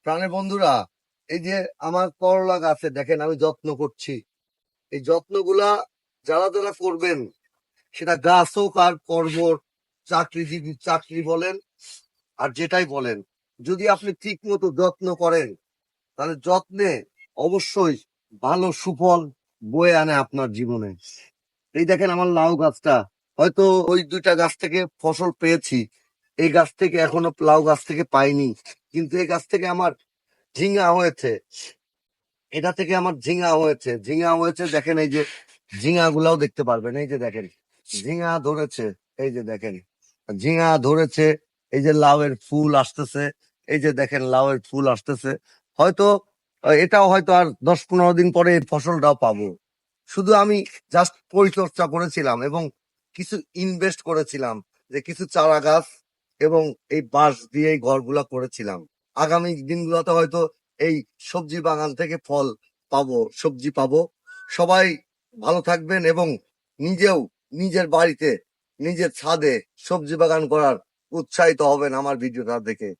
প্রাণের বন্ধুরা, এই যে আমার করলা গাছে দেখেন আমি যত্ন করছি। এই যত্নগুলা যারা যারা করবেন, সেটা গাছ হোক আর কর্মর চাকরিজীবী চাকরি বলেন আর যেটাই বলেন, যদি আপনি ঠিক মতো যত্ন করেন তাহলে যত্নে অবশ্যই ভালো সুফল বয়ে আনে আপনার জীবনে। এই দেখেন আমার লাউ গাছটা, হয়তো ওই দুইটা গাছ থেকে ফসল পেয়েছি, এই গাছ থেকে এখনো লাউ গাছ থেকে পাইনি, কিন্তু এই গাছ থেকে আমার ঝিঙ্গা হয়েছে। এটা থেকে আমার ঝিঙ্গা হয়েছে দেখেন, এই যে ঝিঙ্গা গুলাও দেখতে পারবেন, এই যে দেখেন ঝিঙ্গা ধরেছে, এই যে দেখেন ঝিঙ্গা ধরেছে। এই যে লাউয়ের ফুল আসতেছে, এই যে দেখেন লাউয়ের ফুল আসতেছে। হয়তো এটাও হয়তো আর 10-15 দিন পরে এই ফসলটাও পাবো। শুধু আমি জাস্ট পরিচর্যা করেছিলাম এবং কিছু ইনভেস্ট করেছিলাম, যে কিছু চারা গাছ এবং এই বাঁশ দিয়ে এই ঘরগুলা করেছিলাম। আগামী দিনগুলোতে হয়তো এই সবজি বাগান থেকে ফল পাবো, সবজি পাবো। সবাই ভালো থাকবেন এবং নিজেও নিজের বাড়িতে, নিজের ছাদে সবজি বাগান করার উৎসাহিত হবেন আমার ভিডিওটা দেখে।